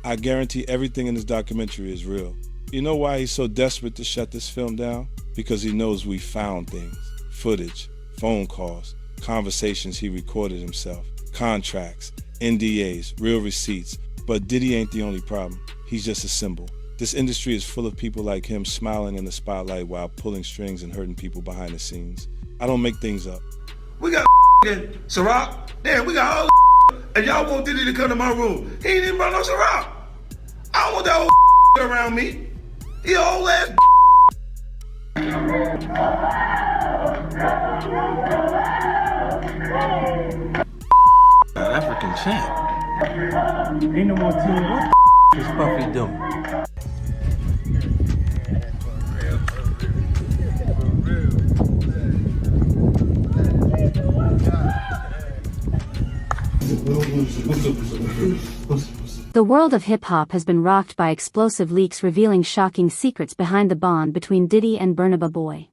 I guarantee everything in this documentary is real. You know why he's so desperate to shut this film down? Because he knows we found things. Footage, phone calls, conversations he recorded himself, contracts, NDAs, real receipts. But Diddy ain't the only problem. He's just a symbol. This industry is full of people like him smiling in the spotlight while pulling strings and hurting people behind the scenes. I don't make things up. We got Ciroc. Damn, we got all and y'all want Diddy to come to my room. He ain't even brought no Ciroc. I don't want that old around me. He an old ass. African champ. Ain't no more team. What is Puffy doing? The world of hip-hop has been rocked by explosive leaks revealing shocking secrets behind the bond between Diddy and Burna Boy.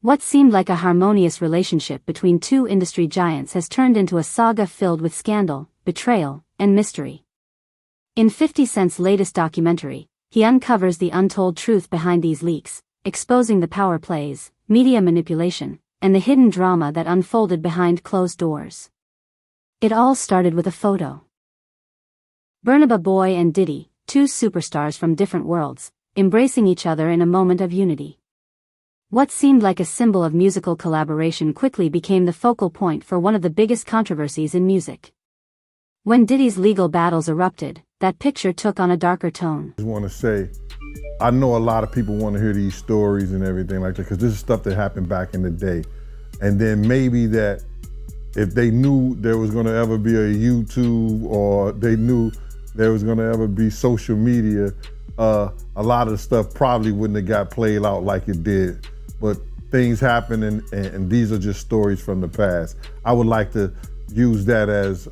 What seemed like a harmonious relationship between two industry giants has turned into a saga filled with scandal, betrayal, and mystery. In 50 Cent's latest documentary, he uncovers the untold truth behind these leaks, exposing the power plays, media manipulation, and the hidden drama that unfolded behind closed doors. It all started with a photo. Burna Boy and Diddy, two superstars from different worlds, embracing each other in a moment of unity. What seemed like a symbol of musical collaboration quickly became the focal point for one of the biggest controversies in music. When Diddy's legal battles erupted, that picture took on a darker tone. I just want to say, I know a lot of people want to hear these stories and everything like that, because this is stuff that happened back in the day. And then maybe that if they knew there was going to ever be a YouTube, or they knew there was going to ever be social media, a lot of the stuff probably wouldn't have got played out like it did. But things happen, and these are just stories from the past. I would like to use that as,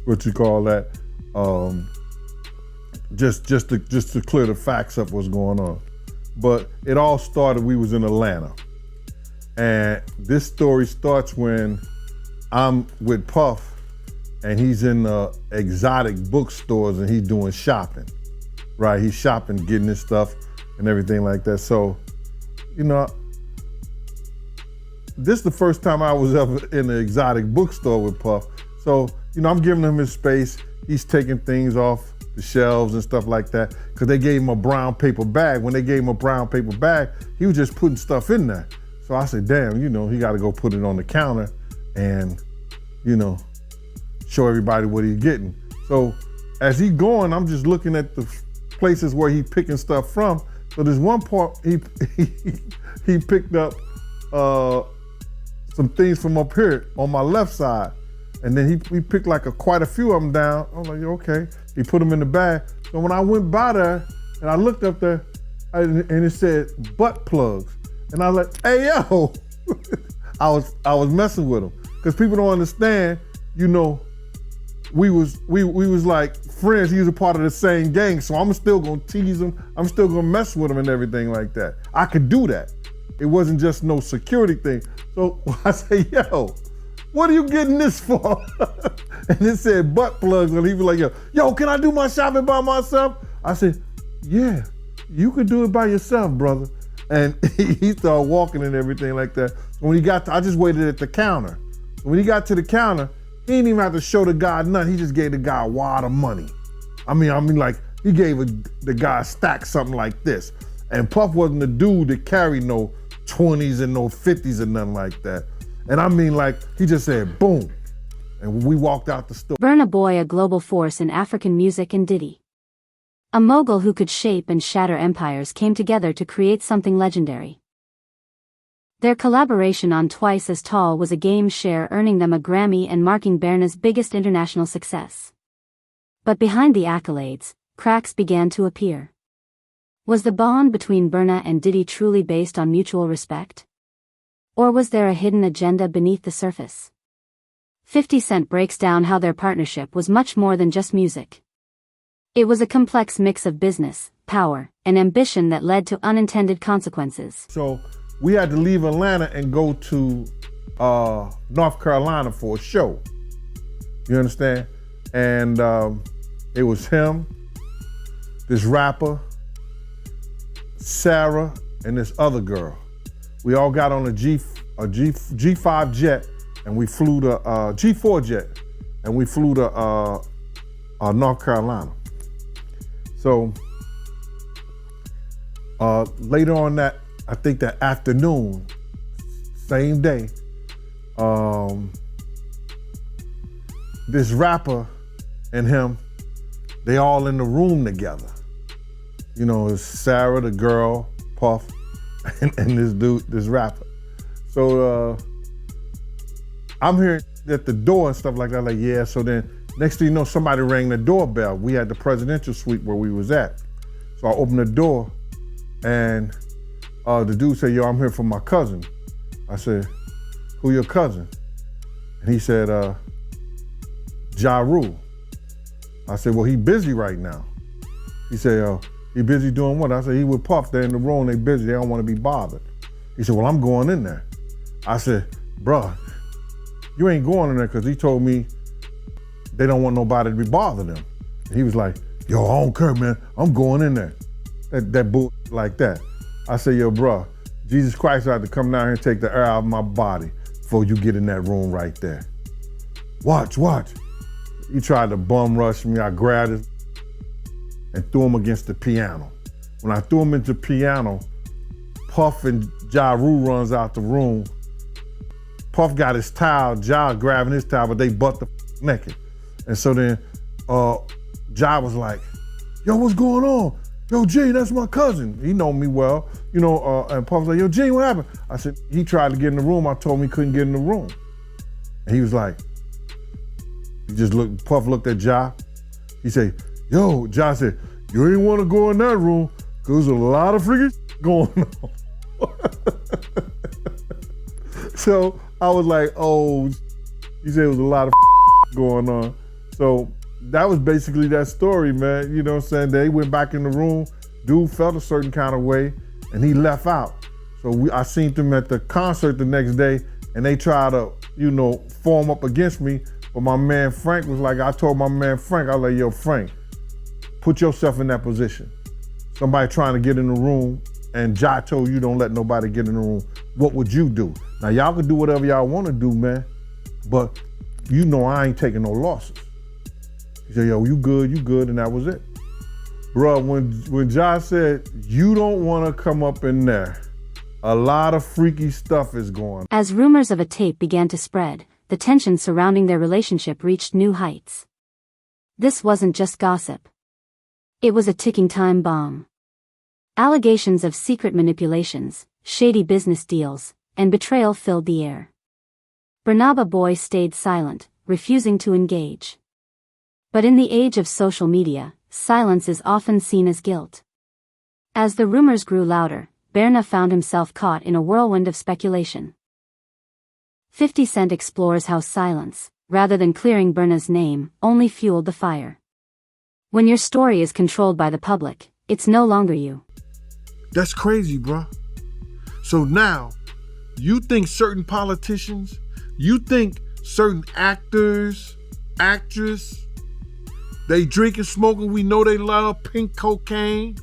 what you call that, just to clear the facts up what's going on. But it all started, we was in Atlanta. And this story starts when I'm with Puff, and he's in exotic bookstores and he's doing shopping, right? He's shopping, getting his stuff and everything like that. So, you know, this is the first time I was ever in an exotic bookstore with Puff. So, you know, I'm giving him his space. He's taking things off the shelves and stuff like that, because they gave him a brown paper bag. When they gave him a brown paper bag, he was just putting stuff in there. So I said, damn, you know, he got to go put it on the counter and, you know, show everybody what he's getting. So as he going, I'm just looking at the places where he picking stuff from. So there's one part he picked up some things from up here on my left side, and then he picked like quite a few of them down. I was like, okay. He put them in the bag. So when I went by there and I looked up there, and it said butt plugs, and I was like, hey yo, I was messing with him, because people don't understand, you know, we was like friends. He was a part of the same gang, so I'm still gonna tease him. I'm still gonna mess with him and everything like that. I could do that. It wasn't just no security thing. So I say, yo, what are you getting this for? And it said butt plugs, and he was like, yo, can I do my shopping by myself? I said, yeah, you could do it by yourself, brother. And he started walking and everything like that. So when he got to, I just waited at the counter. So when he got to the counter, he didn't even have to show the guy nothing. He just gave the guy a wad of money. I mean, like, he gave the guy a stack, something like this. And Puff wasn't the dude that carried no 20s and no 50s and nothing like that. And I mean, like, he just said, boom. And we walked out the store. Burna Boy, a global force in African music, and Diddy, a mogul who could shape and shatter empires, came together to create something legendary. Their collaboration on Twice as Tall was a game share, earning them a Grammy and marking Burna's biggest international success. But behind the accolades, cracks began to appear. Was the bond between Burna and Diddy truly based on mutual respect? Or was there a hidden agenda beneath the surface? 50 Cent breaks down how their partnership was much more than just music. It was a complex mix of business, power, and ambition that led to unintended consequences. So we had to leave Atlanta and go to North Carolina for a show. You understand? And It was him, this rapper, Sarah, and this other girl. We all got on a G5 jet, and we flew to G4 jet, and we flew to North Carolina. So later on that, I think that afternoon, same day, this rapper and him, they all in the room together. You know, it's Sarah, the girl, Puff, and this dude, this rapper. So I'm hearing at the door and stuff like that, like, yeah, so then next thing you know, somebody rang the doorbell. We had the presidential suite where we was at. So I opened the door and the dude said, yo, I'm here for my cousin. I said, who your cousin? And he said, Ja Rule. I said, well, he busy right now. He said, he busy doing what? I said, he with Puff, they're in the room, they busy, they don't want to be bothered. He said, well, I'm going in there. I said, bruh, you ain't going in there because he told me they don't want nobody to be bothering them. He was like, yo, I don't care, man, I'm going in there. That bull like that. I said, yo, bruh, Jesus Christ had to come down here and take the air out of my body before you get in that room right there. Watch. He tried to bum rush me. I grabbed him and threw him against the piano. When I threw him into the piano, Puff and Ja Rule runs out the room. Puff got his towel, Ja grabbing his towel, but they butt the naked. And so then Ja was like, yo, what's going on? Yo, G, that's my cousin. He know me well, you know, and Puff was like, yo, G, what happened? I said, he tried to get in the room. I told him he couldn't get in the room. And he was like, he just looked, Puff looked at Ja. He said, yo, Ja said, you ain't want to go in that room because there's a lot of freaking going on. So I was like, oh, he said it was a lot of going on. So that was basically that story, man. You know what I'm saying? They went back in the room, dude felt a certain kind of way, and he left out. So I seen them at the concert the next day, and they tried to, you know, form up against me. But my man Frank was like, I told my man Frank, I was like, yo, Frank, put yourself in that position. Somebody trying to get in the room, and Ja told you don't let nobody get in the room. What would you do? Now, y'all can do whatever y'all want to do, man, but you know I ain't taking no losses. He said, yo, you good, and that was it. Bruh, when Ja said, you don't want to come up in there, a lot of freaky stuff is going on. As rumors of a tape began to spread, the tension surrounding their relationship reached new heights. This wasn't just gossip. It was a ticking time bomb. Allegations of secret manipulations, shady business deals, and betrayal filled the air. Burna Boy stayed silent, refusing to engage. But in the age of social media, silence is often seen as guilt. As the rumors grew louder, Burna found himself caught in a whirlwind of speculation. 50 Cent explores how silence, rather than clearing Burna's name, only fueled the fire. When your story is controlled by the public, it's no longer you. That's crazy, bro. So now, you think certain politicians, you think certain actors, actresses, they drinking, smoking, we know they love pink cocaine.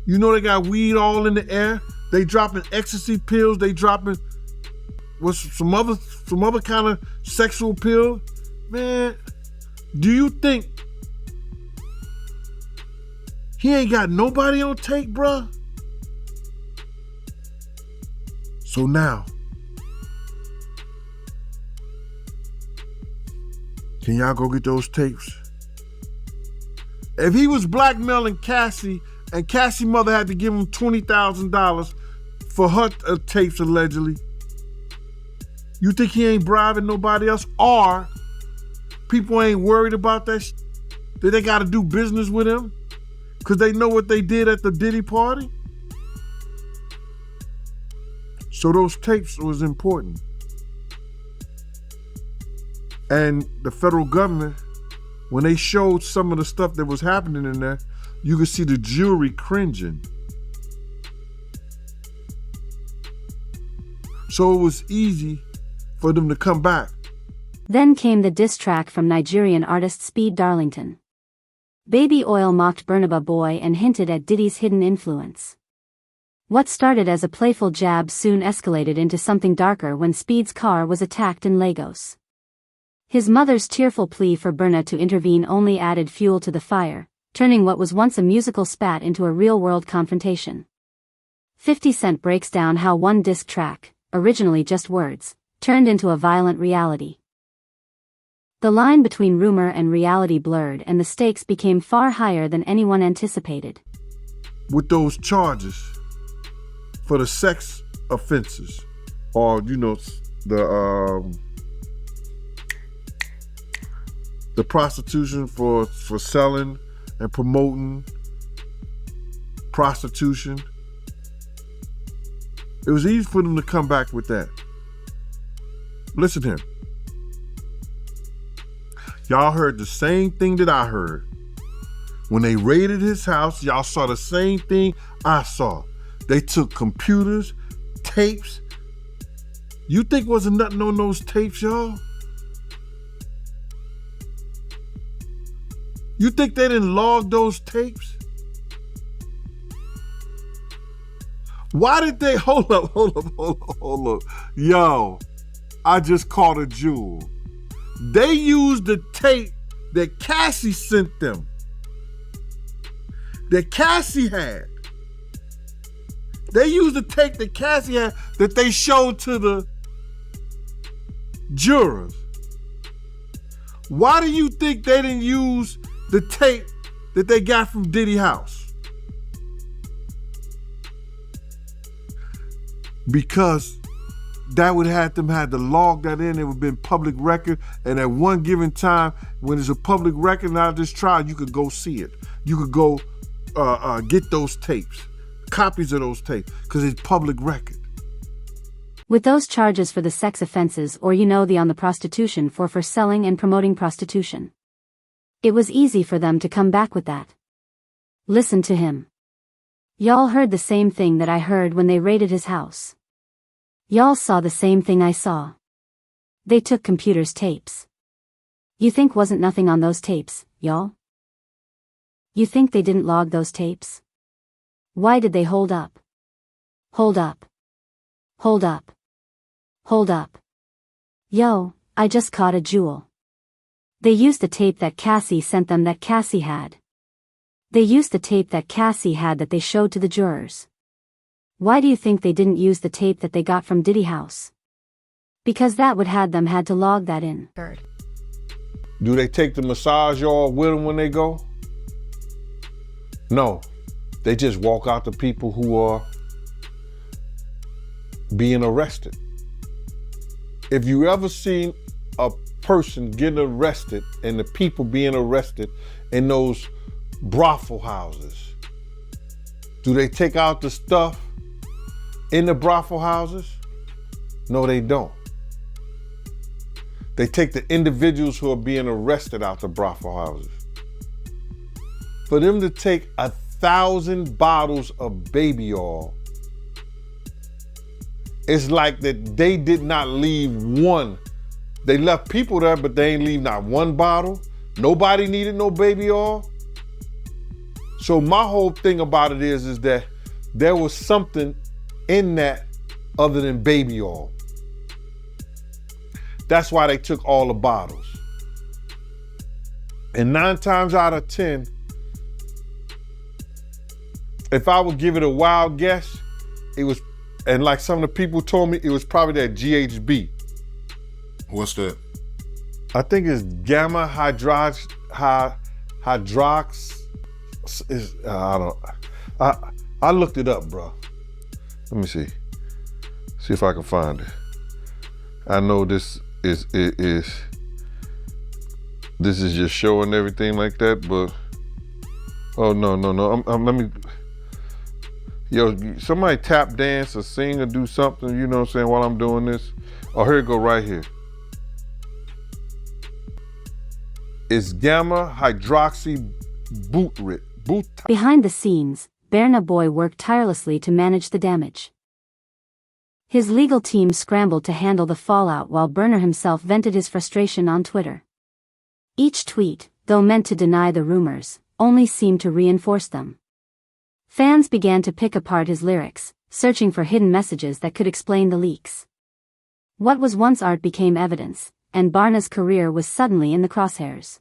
You know they got weed all in the air. They dropping ecstasy pills, they dropping some other kind of sexual pill. Man, do you think he ain't got nobody on tape, bruh? So now, can y'all go get those tapes? If he was blackmailing Cassie, and Cassie's mother had to give him $20,000 for her tapes allegedly, you think he ain't bribing nobody else? Or people ain't worried about that that they gotta do business with him because they know what they did at the Diddy party? So those tapes was important. And the federal government, when they showed some of the stuff that was happening in there, you could see the jury cringing. So it was easy for them to come back Then came the diss track from Nigerian artist Speed Darlington. Baby Oil mocked Burna Boy and hinted at Diddy's hidden influence. What started as a playful jab soon escalated into something darker when Speed's car was attacked in Lagos. His mother's tearful plea for Burna to intervene only added fuel to the fire, turning what was once a musical spat into a real-world confrontation. 50 Cent breaks down how one diss track, originally just words, turned into a violent reality. The line between rumor and reality blurred and the stakes became far higher than anyone anticipated. With those charges for the sex offenses, or the prostitution for selling and promoting prostitution, it was easy for them to come back with that. Listen to him. Y'all heard the same thing that I heard. When they raided his house, y'all saw the same thing I saw. They took computers, tapes. You think wasn't nothing on those tapes, y'all? You think they didn't log those tapes? Why did they, hold up. Yo, I just caught a jewel. They used the tape that Cassie sent them. That Cassie had. They used the tape that Cassie had that they showed to the jurors. Why do you think they didn't use the tape that they got from Diddy house? Because that would have them had to log that in. It would have been public record. And at one given time, when it's a public record and out of this trial, you could go see it. You could go get those tapes, copies of those tapes, because it's public record. With those charges for the sex offenses or on the prostitution for selling and promoting prostitution. It was easy for them to come back with that. Listen to him. Y'all heard the same thing that I heard when they raided his house. Y'all saw the same thing I saw. They took computers' tapes. You think wasn't nothing on those tapes, y'all? You think they didn't log those tapes? Why did they hold up? Hold up. Hold up. Hold up. Yo, I just caught a jewel. They used the tape that Cassie sent them that Cassie had. They used the tape that Cassie had that they showed to the jurors. Why do you think they didn't use the tape that they got from Diddy house? Because that would had to log that in. Do they take the massage oil with them when they go? No. They just walk out to people who are being arrested. If you ever seen a person getting arrested and the people being arrested in those brothel houses, do they take out the stuff in the brothel houses? No, they don't. They take the individuals who are being arrested out the brothel houses. For them to take 1,000 bottles of baby oil, it's like that they did not leave one. They left people there, but they ain't leave not one bottle. Nobody needed no baby oil. So my whole thing about it is that there was something in that other than baby oil. That's why they took all the bottles. And 9 times out of 10, if I would give it a wild guess, it was, and like some of the people told me, it was probably that GHB. What's that? I think it's gamma hydrox. I looked it up, bro. Let me see. See if I can find it. I know this is just showing everything like that, but oh no. Let me. Yo, somebody tap dance or sing or do something, you know what I'm saying, while I'm doing this. Oh, here it go right here. It's gamma hydroxy butyrate. Behind the scenes, Burna Boy worked tirelessly to manage the damage. His legal team scrambled to handle the fallout while Burna himself vented his frustration on Twitter. Each tweet, though meant to deny the rumors, only seemed to reinforce them. Fans began to pick apart his lyrics, searching for hidden messages that could explain the leaks. What was once art became evidence, and Burna's career was suddenly in the crosshairs.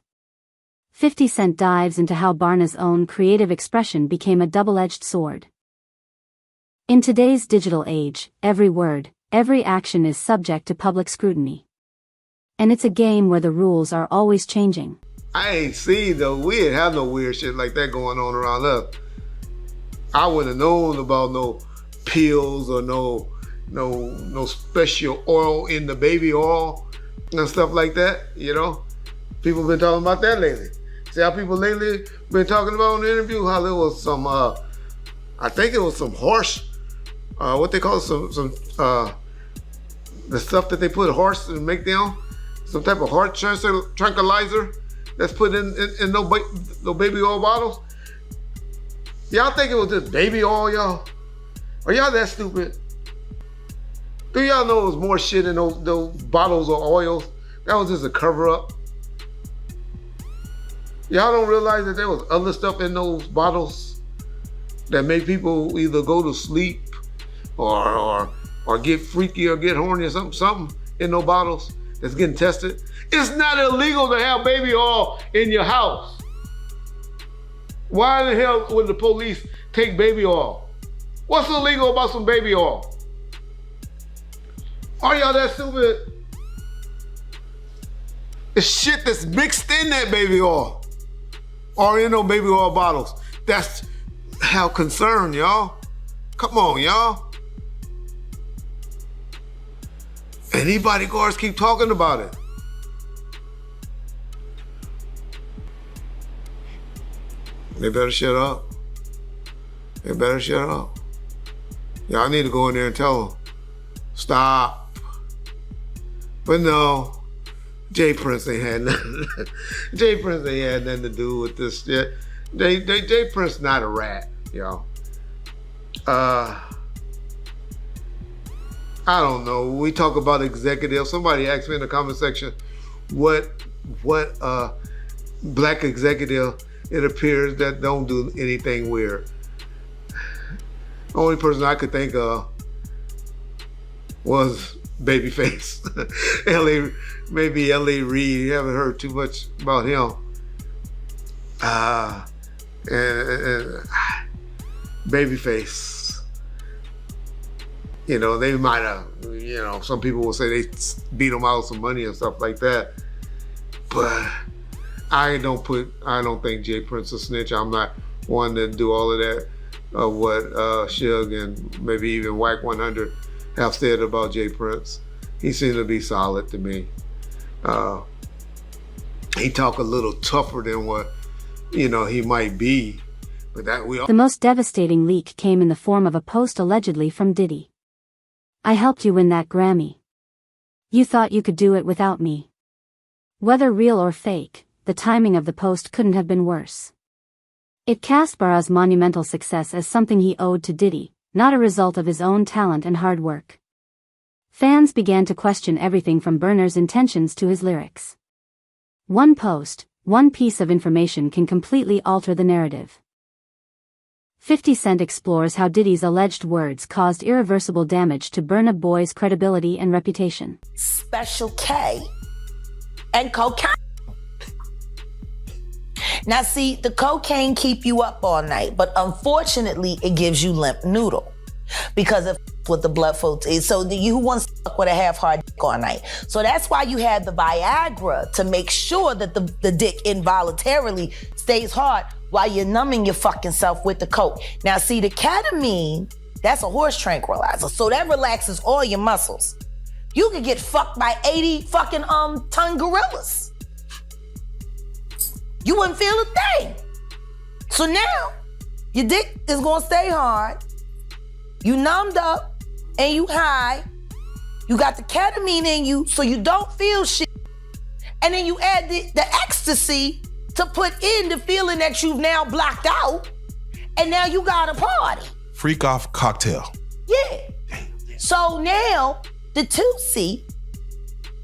50 Cent dives into how Burna's own creative expression became a double-edged sword. In today's digital age, every word, every action is subject to public scrutiny. And it's a game where the rules are always changing. I ain't seen we didn't have no weird shit like that going on around us. I wouldn't have known about no pills or no special oil in the baby oil and stuff like that, you know? People been talking about that lately. See how people lately been talking about in the interview, how there was some, I think it was some horse, what they call it, the stuff that they put horse and make them, some type of heart tranquilizer that's put in no baby oil bottles. Y'all think it was just baby oil, y'all? Are y'all that stupid? Do y'all know it was more shit in those bottles of oils? That was just a cover up. Y'all don't realize that there was other stuff in those bottles that made people either go to sleep or get freaky or get horny or something in those bottles that's getting tested. It's not illegal to have baby oil in your house. Why the hell would the police take baby oil? What's illegal about some baby oil? Are y'all that stupid? It's shit that's mixed in that baby oil or in those baby oil bottles. That's how concerned, y'all. Come on, y'all. And these bodyguards keep talking about it. They better shut up. They better shut up. Y'all need to go in there and tell them, stop. But no, Jay Prince ain't had nothing. Jay Prince ain't had nothing to do with this shit. Jay Prince not a rat, y'all. I don't know. We talk about executives. Somebody asked me in the comment section, what black executive it appears that don't do anything weird. The only person I could think of was Babyface. Maybe L.A. Reid. You haven't heard too much about him. And Babyface. You know, they might have, you know, some people will say they beat him out of some money and stuff like that. But I don't think Jay Prince a snitch. I'm not one to do all of that, what Suge and maybe even Whack 100 have said about Jay Prince. He seemed to be solid to me. He talk a little tougher than what, you know, he might be. But that we all. The most devastating leak came in the form of a post allegedly from Diddy. I helped you win that Grammy. You thought you could do it without me. Whether real or fake, the timing of the post couldn't have been worse. It cast Burna's monumental success as something he owed to Diddy, not a result of his own talent and hard work. Fans began to question everything from Burna's intentions to his lyrics. One post, one piece of information can completely alter the narrative. 50 Cent explores how Diddy's alleged words caused irreversible damage to Burna Boy's credibility and reputation. Special K and cocaine. Now see, the cocaine keep you up all night, but unfortunately it gives you limp noodle because of with the blood flow. So you wants to fuck with a half-hard dick all night. So that's why you have the Viagra to make sure that the dick involuntarily stays hard while you're numbing your fucking self with the coke. Now see, the ketamine, that's a horse tranquilizer. So that relaxes all your muscles. You could get fucked by 80 fucking ton gorillas. You wouldn't feel a thing. So now, your dick is gonna stay hard. You numbed up and you high. You got the ketamine in you so you don't feel shit. And then you add the ecstasy to put in the feeling that you've now blocked out. And now you got a party. Freak off cocktail. Yeah. So now, the 2C,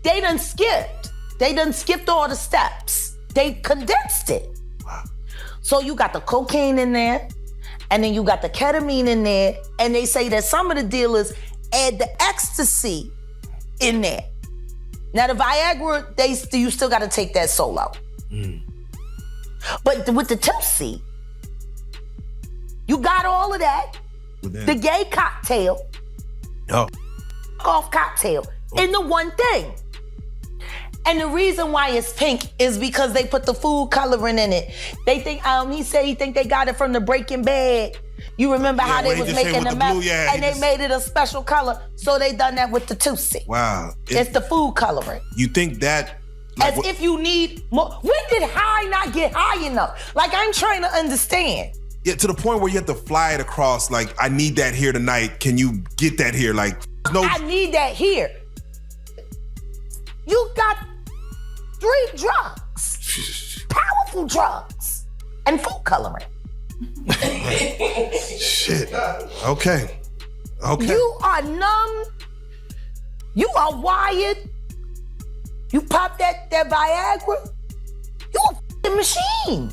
they done skipped. They done skipped all the steps. They condensed it. Wow. So you got the cocaine in there, and then you got the ketamine in there, and they say that some of the dealers add the ecstasy in there. Now the Viagra, you still gotta take that solo. But with the 2C, you got all of that. The gay cocktail. Oh. Off cocktail in the one thing. And the reason why it's pink is because they put the food coloring in it. They think, he said he think they got it from the Breaking Bad. You remember how they was making the meth, and they made it a special color, so they done that with the 2C. Wow. It's the food coloring. You think that... As if you need more. When did high not get high enough? Like, I'm trying to understand. Yeah, to the point where you have to fly it across, like, I need that here tonight. Can you get that here? Like, no. I need that here. You got 3 drugs. Powerful drugs. And food coloring. Shit. Okay. You are numb. You are wired. You pop that Viagra. You a f***ing machine.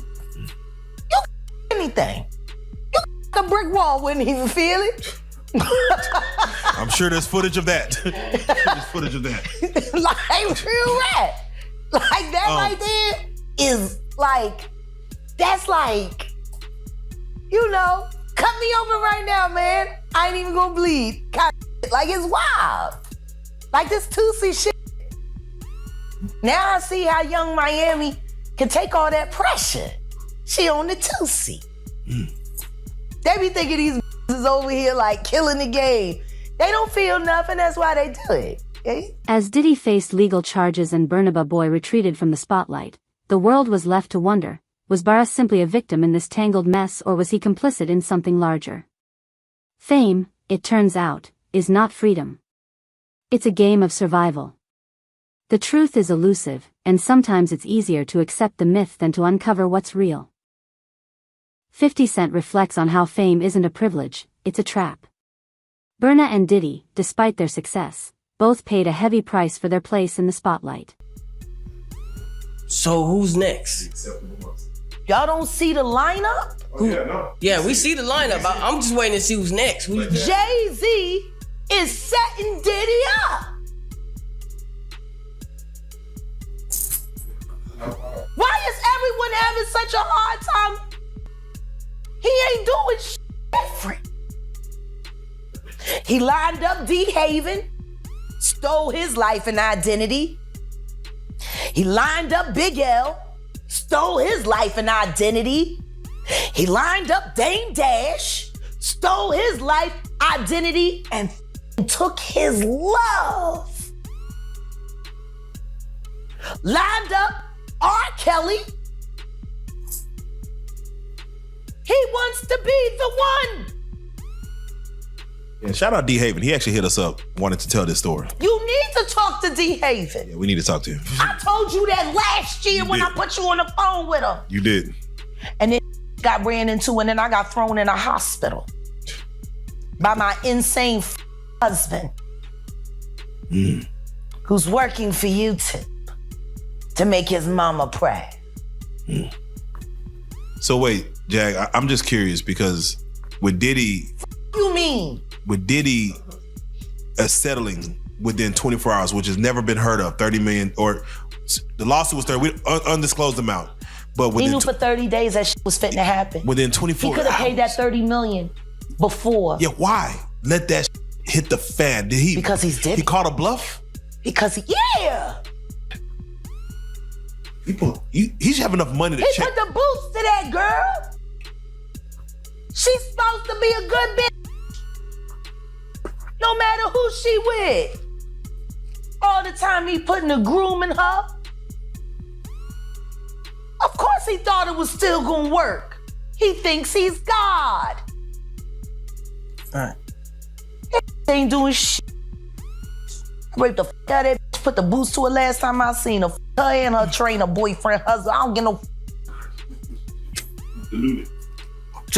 You anything. You a brick wall, wouldn't even feel it. I'm sure there's footage of that. Like real rap. Like that right there is like, that's like, you know, cut me open right now, man. I ain't even gonna bleed. Like, it's wild. Like this 2C shit. Now I see how Young Miami can take all that pressure. She on the 2C. They be thinking these is over here like killing the game. They don't feel nothing, that's why they do it. Okay? As Diddy faced legal charges and Burna Boy retreated from the spotlight, the world was left to wonder, was Burna simply a victim in this tangled mess, or was he complicit in something larger? Fame, it turns out, is not freedom. It's a game of survival. The truth is elusive, and sometimes it's easier to accept the myth than to uncover what's real. 50 Cent reflects on how fame isn't a privilege, it's a trap. Burna and Diddy, despite their success, both paid a heavy price for their place in the spotlight. So who's next? Y'all don't see the lineup? Yeah, we see the lineup. I'm just waiting to see who's next. Jay-Z is setting Diddy up. Why is everyone having such a hard time? He ain't doing shit different. He lined up D-Haven, stole his life and identity. He lined up Big L, stole his life and identity. He lined up Dame Dash, stole his life, identity, and took his love. Lined up R. Kelly. He wants to be the one. Yeah, shout out D-Haven. He actually hit us up, wanted to tell this story. You need to talk to D-Haven. Yeah, we need to talk to him. I told you that last year when I put you on the phone with him. You did. And then got ran into, and then I got thrown in a hospital by my insane husband, who's working for YouTube to make his mama proud. So wait, Jag, I'm just curious because with Diddy... You mean? With Diddy settling within 24 hours, which has never been heard of, 30 million, or the lawsuit was 30, undisclosed amount. But he knew for 30 days that shit was fitting to happen. Within 24 hours. He could have paid that 30 million before. Yeah, why? Let that hit the fan. Did he? Because he's Diddy. He called a bluff? Because yeah. He should have enough money to check. He put the boots to that girl. She's supposed to be a good bitch. No matter who she with. All the time he putting a groom in her. Of course he thought it was still gonna work. He thinks he's God. All right. He ain't doing shit. I raped the f*** out of that bitch, put the boots to her last time I seen her. Her and her trainer, boyfriend, husband. I don't get no.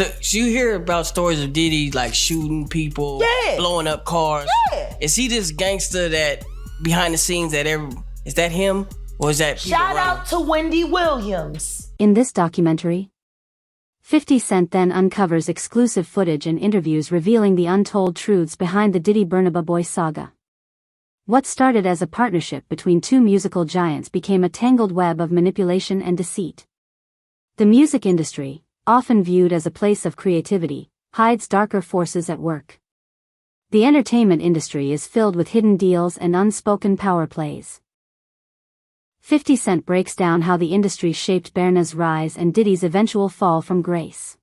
So you hear about stories of Diddy like shooting people, Yeah. blowing up cars. Yeah. Is he this gangster that behind the scenes is that him or is that people Shout around? out to Wendy Williams. In this documentary, 50 Cent then uncovers exclusive footage and interviews revealing the untold truths behind the Diddy Burna Boy saga. What started as a partnership between two musical giants became a tangled web of manipulation and deceit. The music industry, often viewed as a place of creativity, hides darker forces at work. The entertainment industry is filled with hidden deals and unspoken power plays. 50 Cent breaks down how the industry shaped Burna's rise and Diddy's eventual fall from grace.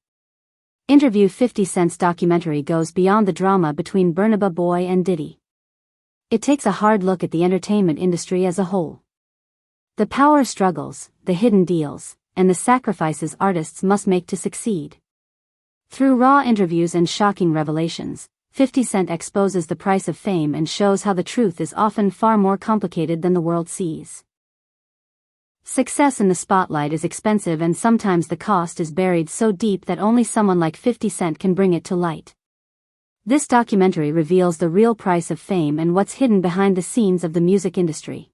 Interview 50 Cent's documentary goes beyond the drama between Burna Boy and Diddy. It takes a hard look at the entertainment industry as a whole. The power struggles, the hidden deals, and the sacrifices artists must make to succeed. Through raw interviews and shocking revelations, 50 Cent exposes the price of fame and shows how the truth is often far more complicated than the world sees. Success in the spotlight is expensive and sometimes the cost is buried so deep that only someone like 50 Cent can bring it to light. This documentary reveals the real price of fame and what's hidden behind the scenes of the music industry.